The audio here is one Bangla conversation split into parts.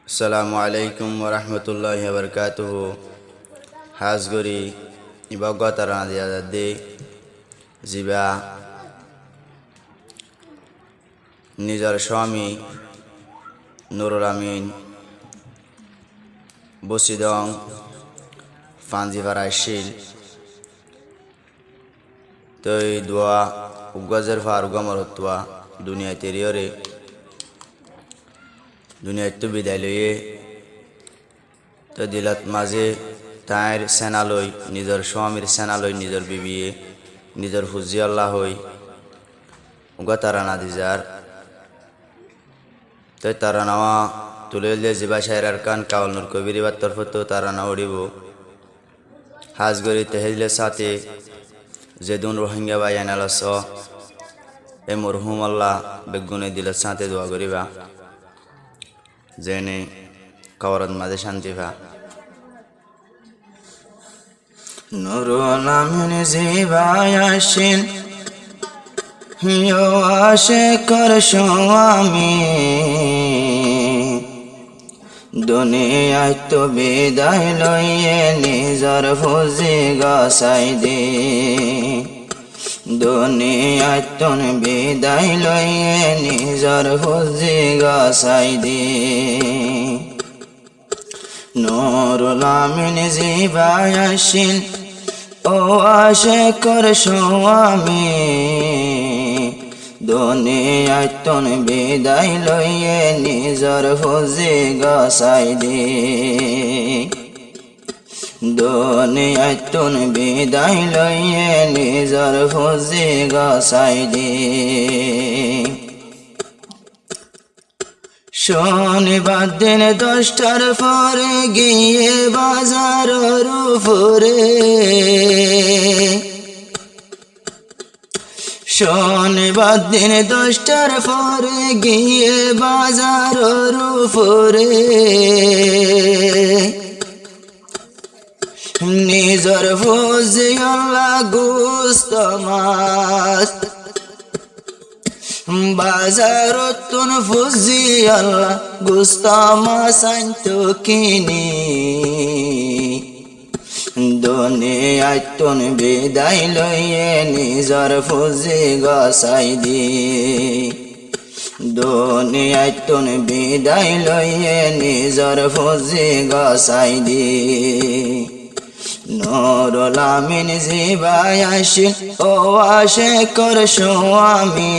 আসসালামু আলাইকুম ওরহমতুল্লাহি ওবরকাতুহু। হাজগরি ইবগতারা দিয়াদি জিবা নিজর স্বামী নুরুল আমিন বসিদং ফানজিভারা শিল তৈ দোয়া উগজের ফার উগমরত্বা দুনিয়া তেরিয়রে দুনিয়ায় তো বিদায় লইয়ে তো দিলত মাঝে তাইর সেনালই নিজের স্বামীর সেনালই নিজের বিবিয়ে নিজের হুজি আল্লাহ হই উগা তারা না দিজার তো তারা নাওয়া তুলে জিবা শায়রার কান কাওয়াল নুর কবির এবার তরফ তো তারা না উড়িব হাজগরি তেহজলের সাথে যেদুন রোহিঙ্গা বা এনালস এ মরহুম আল্লাহ বেগুনে দিলের সাথে দোয়া করিবা জেনে কবরত মাঝে শান্তি ভা নুরুল আমিন জিবায় আসেন হিও আশে কর স্বামী দুনিয়ায় তো বিদায় লইয়ে নিজর ফুজি গসাই দে দুনিয়ায় তো বিদায় লইয়ে নিজর ফুজি গসাই দে নুরুল আমিন জিবায় আসেন ও আশে কর স্বামী দুনিয়ায় তো বিদায় লইয়ে নিজর ফুজি গসাই দে দুনিয়ায় তো বিদায় লইয়ে নিজর ফুজি গসাই দে শনিবার দিন 10টার পরে গিয়ে বাজারের উপরে শনিবার দিন 10টার পরে গিয়ে বাজারের উপরে নিজর ফুজি আল্লাহ গোস্ত মাছ বাজারত তুন ফুজি আল্লাহ গোস্ত মাছ আনতো কিনি দুনিয়ায় তুন বিদায় লইয়ে নিজর ফুজি গসাই দি দুনিয়ায় তুন বিদায় লইয়ে নিজর ফুজি গসাই দি নুরুল আমিন জিবায় আসেন ও আশে কর স্বামী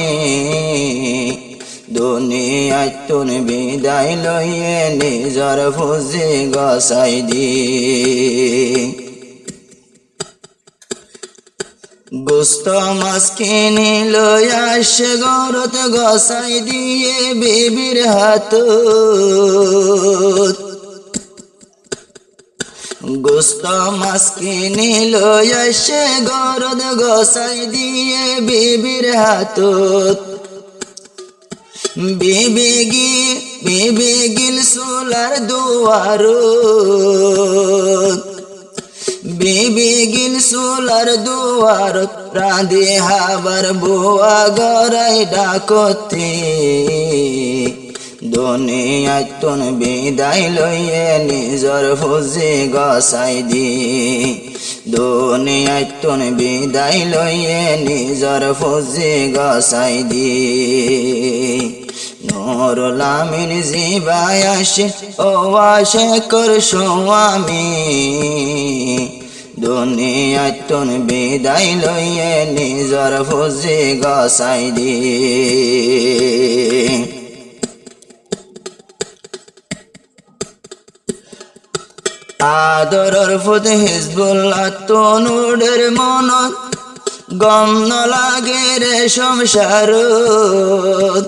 দুনিয়ায় তুন বিদায় লইয়ে নিজর ফুজি গসাই দি গোস্ত মাছ কিনি লই আসে ঘরত গসাই দিয়ে বিবির হাত গোস্ত মাছ কিনি লই আসে ঘরত গসাই দিয়ে বিবির হাত বিবি গিল সোলার দুয়ারত বিবি গিল সোলার দুয়ারত রাঁধে হাবার বুয়া গড়াই ডাকতে দুনিয়ায় তুন বিদায় লইয়ে নিজর ফুজি গসাই দি দুনিয়ায় তুন বিদায় লইয়ে নিজর ফুজি গসাই দি নুরুল আমিন জিবায় আসেন ও আশে কর স্বামী দুনিয়ায় তুন বিদায় লইয়ে নিজর ফুজি গসাই দি আদরর ফুত হিজবুল্লাহ তনুডের মনত গম ন লাগে রে সংসারত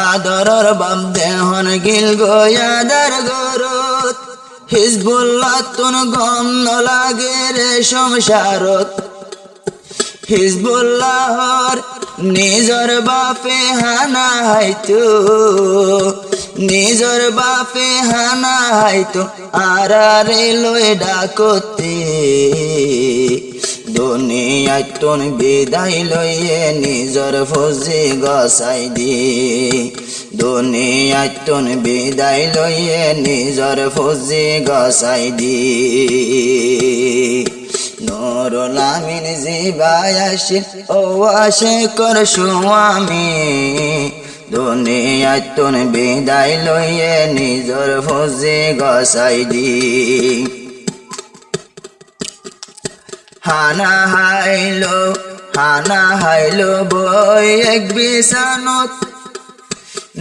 আদরর বাপ দেহন গিল গোয়াদার গরত হিজবুল্লাহ তুন গম ন লাগে রে সংসারত হিজবুল্লাহর নিজর বাপে হানা হাইতো নিজর বাপে হানা হাইতো আরারে লই ডাকতে দুনিয়ায় তুন বিদায় লইয়ে নিজর ফুজি গসাই দি দুনিয়াতুন বিদায় লইয়ে নিজর ফুজি গসাই দি নুরুল আমিন জিবাই আসিল ও আশেকর স্বামী দুনিয়াতুন বিদায় লইয়ে নিজর ফুজি গসাই দি হানা হাইলো বই এক বিছানত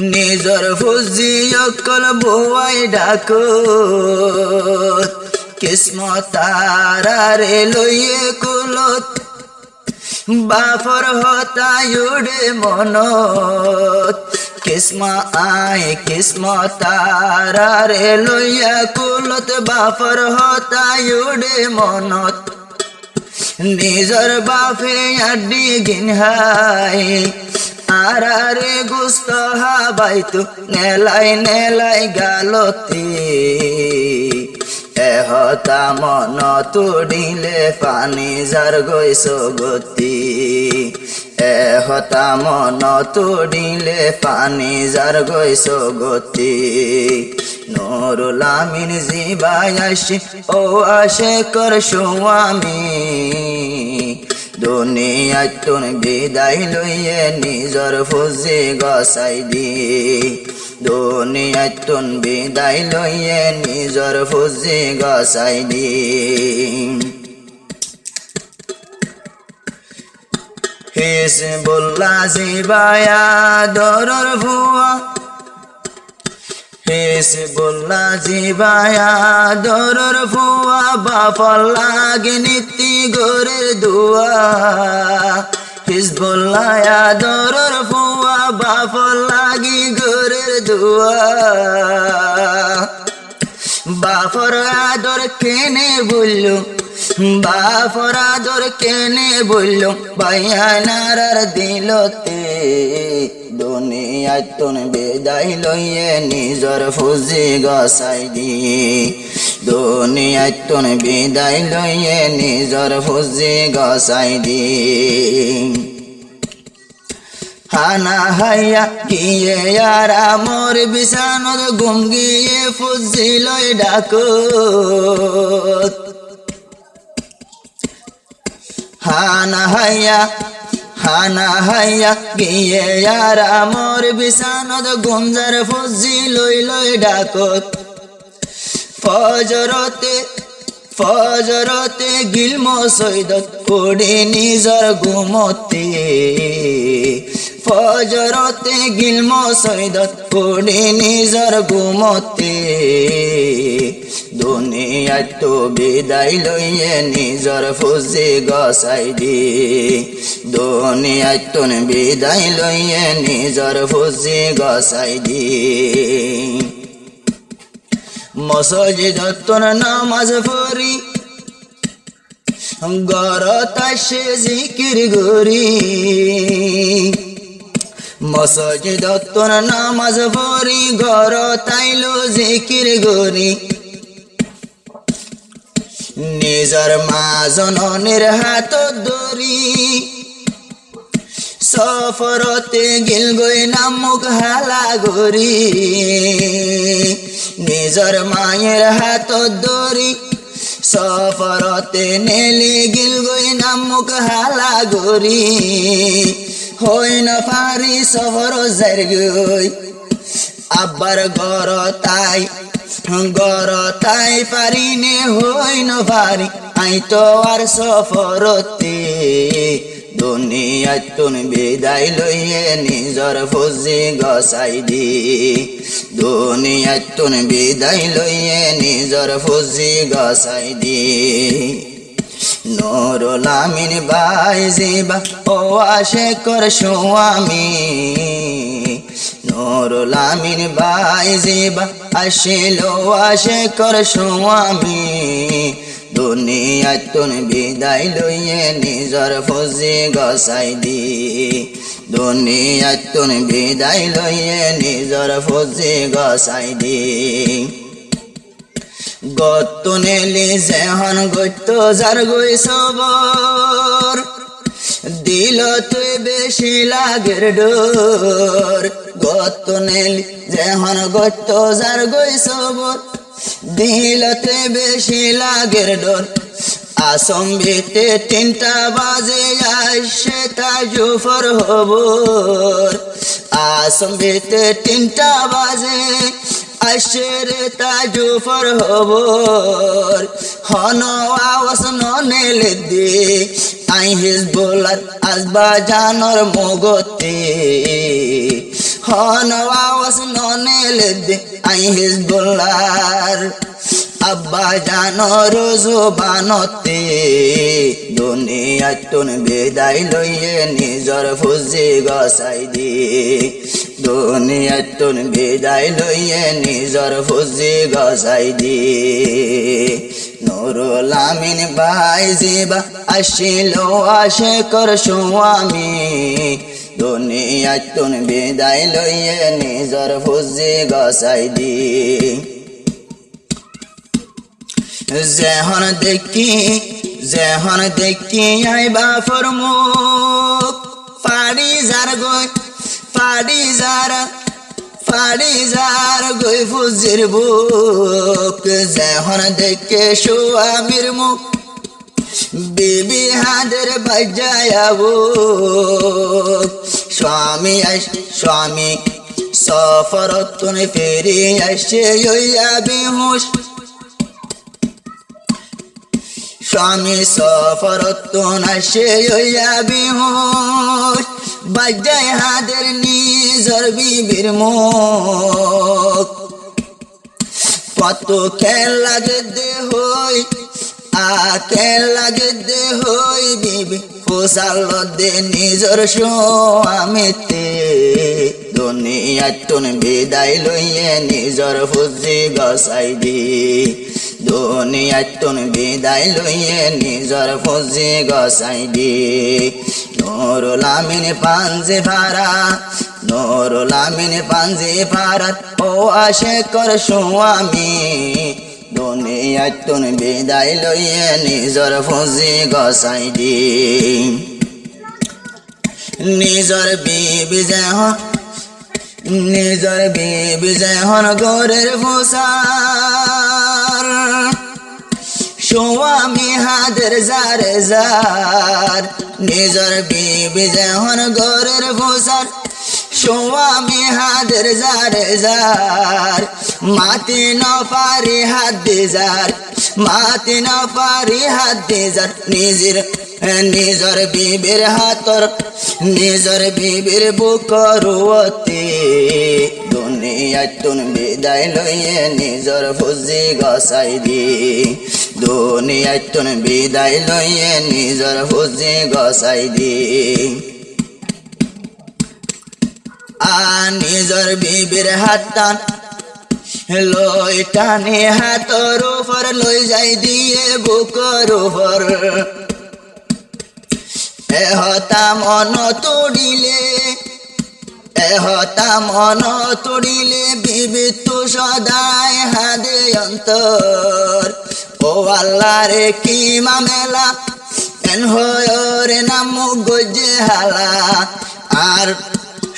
নিজর ফুজি অকল বউয়াই ডাকত কিসমত তারারে লইয়ে কুলত বাফর হতাই উড়ে মনত কিসমত তারারে লইয়া কুলত বাফর হতাই উড়ে মনত নিজর বাফে আড্ডি গিনহাই আরারে গুস্ত হাবাইতু নেলাই গালতি এহতা মন তুডিলে পানি যার গৈছ গতি এহতা মন তুডিলে পানি যার গৈছ গতি নুরুল আমিন জিবাই আসি ও আশেকর স্বামী দুনিয়াতুন বিদায় লইয়ে নিজর ফুজি গসাই দি দুনিয়াতুন বিদায় লইয়ে নিজর ফুজি গসাই দি হিজবুল্লাহ জিবায়া দরর ভুয়া হিজবুল্লাহ জিবায়া দরর ভুয়া বাফল লাগে নীতি গোরের দুয়া হিজবুল্লাহ দরর ভুয়া বাফল লাগি গোরের দুয়া বাফর আদর কেনে বললো বাফর আদর কেনে বললো ভাইয়া নারার দিলতে দুনিয়াতুন বিদায় লইয়ে নিজর ফুজি গসাই দি দুনিয়াতুন বিদায় লইয়ে নিজর ফুজি গসাই দি হানা হাইয়া গিয়ে ইয়ারা মোর বিছানত ঘুম গিয়ে ফুজি লই ডাকত হানা হাইয়া গিয়ে ইয়ারা মোর বিছানত গুঞ্জার ফুজি লই ডাকত ফজরতে গিলমো সৈদত পড়ে নিজর ঘুমতে ফজরতে গিলমো সৈদত পড়ে নিজর ঘুমতে দুনিয়াতু বিদায় লইয়ে নিজর ফুজি গসাই দি দুনিয়াতুন বিদায় লইয়ে নিজর ফুজি গসাই দি মসজিদতুন নামাজ পড়ি গরত আসে জিকির গরি মসজিদতুন নামাজ পড়ি গরত আইলো জিকির গরি নিজর মা জননের হাত ধরি সফরতে গিল গই নামুক হালা গরি নিজর মায়ের হাত ধরি সফরতে নেলে গিল গই নামুক হালা গরি হই না পারি সফর যার গই আব্বার গর তাই পারি নে হই না পারি আই তো আর সফরতে দুনিয়াতুন বিদায় লইয়ে নিজর ফুজি গসাই দি দুনিয়াতুন বিদায় লইয়ে নিজর ফুজি গসাই দি নুরুল আমিন ভাই জিবা ও আশেকর স্বামী নুরুল আমিন ভাই জিবা আসিল আশেকর স্বামী দুনিয়াতুন বিদায় লইয়ে নিজর ফুজি গসাই দি দুনিয়াতুন বিদায় লইয়ে নিজর ফুজি গসাই দি গত নেলি যেহন গত্য যার গই সবর দিল তুই বেশি লাগের ডোর গত নেলি যেহন গত যার গই সবর দিল তুই বেশি লাগের ডোর আসম্বিতে 3টা বাজে আসে তাজুফর হবর আসম্বিতে 3টা বাজে আসে রে তাজুফর হবর হন আওয়াজ নেলে দে আই হিজবুল্লার আসবা জানর মগতে হন আওয়াজ নেলে দে আই হিজবুল্লার আব্বা জানর জবানতে দুনিয়াতুন বিদায় লইয়ে নিজর ফুজি গসাই দি দুনিয়াতুন বিদায় লইয়ে নিজর ফুজি গসাই দি নুরুল আমিন ভাই জিবা আসিল আশেকর স্বামী দুনিয়াতুন বিদায় লইয়ে নিজর ফুজি গসাই দি যেহন দেখি আইবা ফরমুক ফাড়ি যার গই ফুজির বুক যেহন দেখে স্বামীর মুখ বিবি হাদের বাজায়াবো স্বামী সফরতুন ফেরি আসে ইয়া বেহুশ স্বামী সফরতুন আসে ইয়া বেহুশ বাজায় হাদের নিজর বিবির মুখ কত খেল লাগে দে হই আকেল লাগে দে হই বিবি ফোসাল দে নিজর স্বামীতে দুনিয়াতুন বিদায় লইয়ে নিজর ফুজি গসাই দি দুনিয়াতুন বিদায় লইয়ে নিজর ফুজি গসাই দি নুরুল আমিন পাঞ্জে ভারাত ও আশেকর স্বামী দুনিয়াতুন বিদায় লইয়ে নিজর ফুজি গসাই দি নিজর বিবি যেহন ঘরের ফুসার স্বামী হাদের যার নিজর বিবি যেহন ঘরের ফুসার স্বামী হাদের যার মাতি ন পারি হাত যার নিজর বিবির হাতর নিজর বিবির বুকরুতে দুনিয়াতুন বিদায় লইয়ে নিজর ফুজি গসাই দি দুনিয়াতুন বিদায় লইয়ে নিজর ফুজি গসাই দি নিজর বিবির হাত টান লই টানে হাতর উপর লই যাই দিয়ে বুকর উপর এহতা মন তোড়িলে বিবি তু সদায় হাদে অন্তর ও আল্লাহ রে কি মামেলা এন হরে নাম গজে হালা আর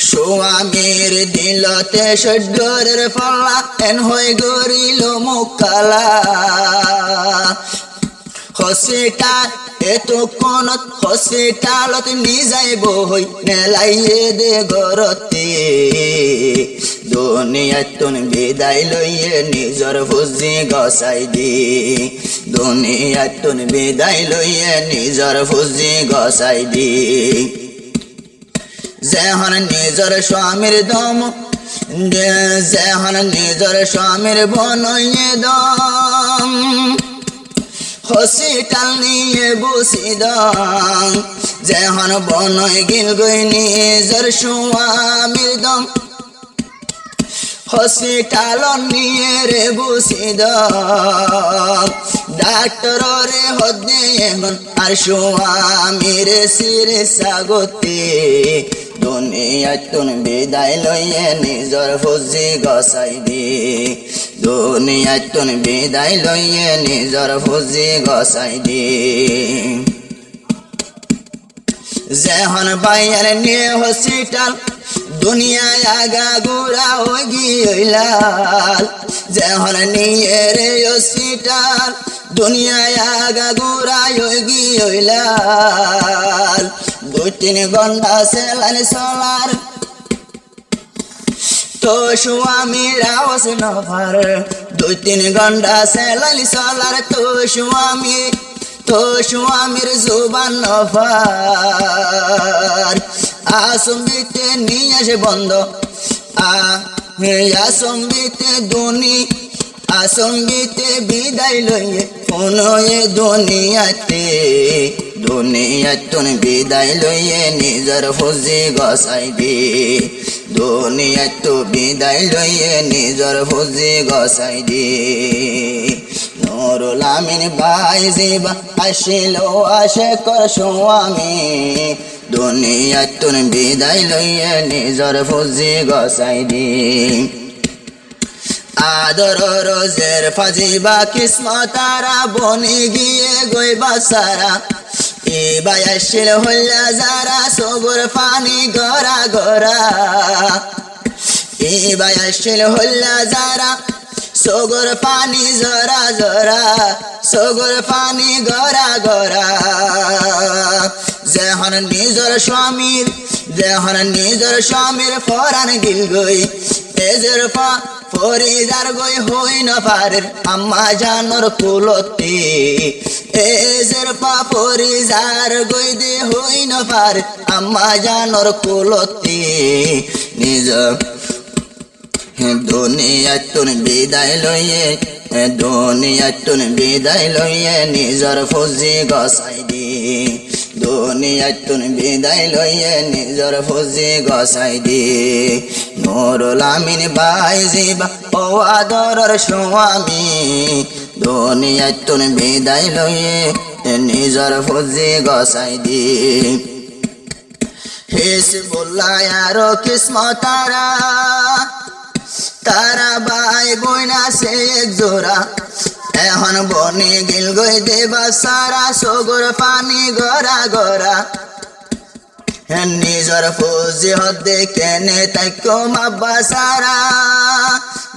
স্বামীর দিলতে সড্ডরের ফলা এন হয়ে গরিল মুকালা হসপিটালত নিযাইব হই নেলাইয়ে দে গরতে দুনিয়াতুন বিদায় লইয়ে নিজর ফুজি গসাই দি দুনিয়াতুন বিদায় লইয়ে নিজর ফুজি গসাই দি যেহন নিজর স্বামীর বনয়ে দম হসপিটাল নিয়ে বসি দম যেহন বনয় গিল গই নিজর স্বামীর দম হসপিটাল নিয়ে রে বসি দম ডাক্তর রে হদে এখন আর স্বামীর সিরে সাগতে দুনিয়াতুন বিদায় লইয়ে নিজর ফুজি গসাই দি দুনিয়াতুন বিদায় লইয়ে নিজর ফুজি গসাই দি যেহন বাইয়ার নিয়ে হসপিটাল দুনিয়ায় আগা গুড়া হয়ে গিয়েলাল যেহন নিয়ে রে হসপিটাল দুনিয়ায় আগা গুড়া হয়ে গিয়েলাল 2-3 ঘন্টা সেলানি চলার তো স্বামীর আওয়াজ নভার 2-3 ঘন্টা সেলানি চলার তো স্বামীর জুবান নভার আসম্বিতে নিয়ে আসে বন্ধ আসম্বিতে আসম্বিতে বিদায় লইয়ে কোনয়ে দুনিয়াতুন বিদায় লইয়ে নিজর ফুজি গসাই দি দুনিয়াতু বিদায় লইয়ে নিজর ফুজি গসাই দি নুরুল আমিন ভাই জিবা আসিল আশেকর স্বামী দুনিয়াতুন বিদায় লইয়ে নিজর ফুজি গসাই দি আদর রোজের ফাজিবা কিসমতারা বনি গিয়ে গইবা সারা এবাই আসিল হইলা যারা সগর পানি গড়া গড়া এবাই আসিল হইলা যারা সগর পানি জরা জরা সগর পানি গড়া গড়া যেহন নিজর স্বামীর ফরান গিল গই এজের পা ফরিদার গই হই না পারে আম্মা জানর কুলতি এজের পা ফরিদার গই দে হই না পারে আম্মা জানর কুলতি নিজ দুনিয়াতুন বিদায় লইয়ে নিজর ফুজি গসাই দি দুনিয়াতুন বিদায় লইয়ে নিজর ফুজি গসাই দি নুরুল আমিন ভাই জিবা ও আদরর স্বামী দুনিয়াতুন বিদায় লইয়ে নিজর ফুজি গসাই দি হিজবুল্লাহ আর কিসমতারা তারা ভাই বোন আছে এক জোড়া এখন বনি গিল গই দেবা সারা সগর পানি গড়া গড়া নিজর ফুজি হদে কেনে তাইকো মাব্বা সারা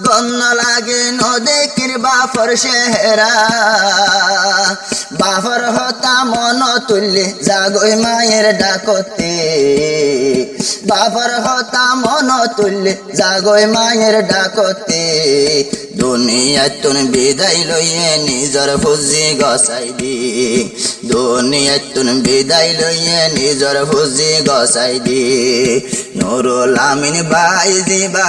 গন্ন লাগে নদে কিরবা ফরশেরা বাফর হতা মন তুললে জাগই মায়ের ডাকতে বাফর হতা মন তুললে জাগই মায়ের ডাকতে দুনিয়াতুন বিদায় লইয়ে নিজর ফুজি গসাই দি দুনিয়াতুন বিদায় লইয়ে নিজর ফুজি গসাই দি নুরুল আমিন ভাই জিবা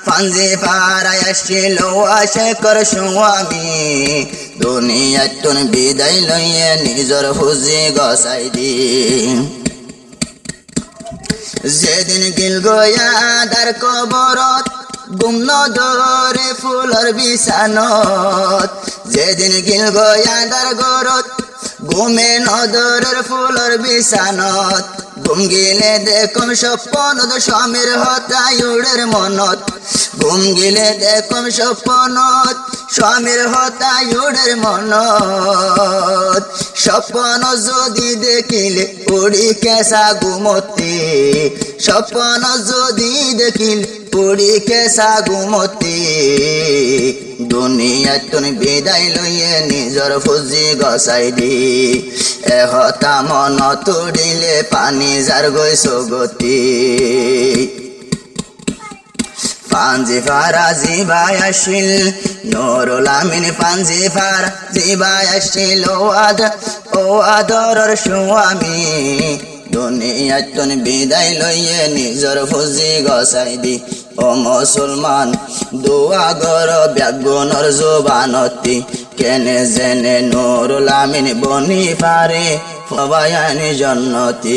পাঞ্জে পাড়ায় আসিল আশেকর স্বামী দুনিয়াতুন বিদায় লইয়ে নিজর ফুজি গসাই দি যেদিন গিল গয়া দার কবরত গুমন ধরে ফুলর বিছানত যেদিন গিল গয়া দার গরত ঘুমে নদরের ফুলর বিছানত ঘুম গিলে দেখম স্বপ্নত স্বামীর হতায়ুড়ের মনত ঘুম গিলে দেখম স্বপ্নত স্বামীর হতায়ুড়ের মনত স্বপ্ন যদি দেখিলে উড়ি কেসা ঘুমতি স্বপ্ন যদি দেখিলে উড়ি কেসা ঘুমতি দুনিয়াতুন বিদায় লইয়ে নিজর ফুজি গসাই দি এহতা মন তুড়িলে পানি যার গৈছ গতি পাঞ্জি ফারা জিবাই আসিল নুরুল আমিন পাঞ্জি ফারা জিবাই আসিল ও আদরর স্বামী দুনিয়াতুন বিদায় লইয়ে নিজর ফুজি গসাই দি ও মুসলমান দোয়া গর ব্যাগুনর জবানতি কেনে জেনে নুরুল আমিন বনি পারে ফবায়ানি জন্নতি।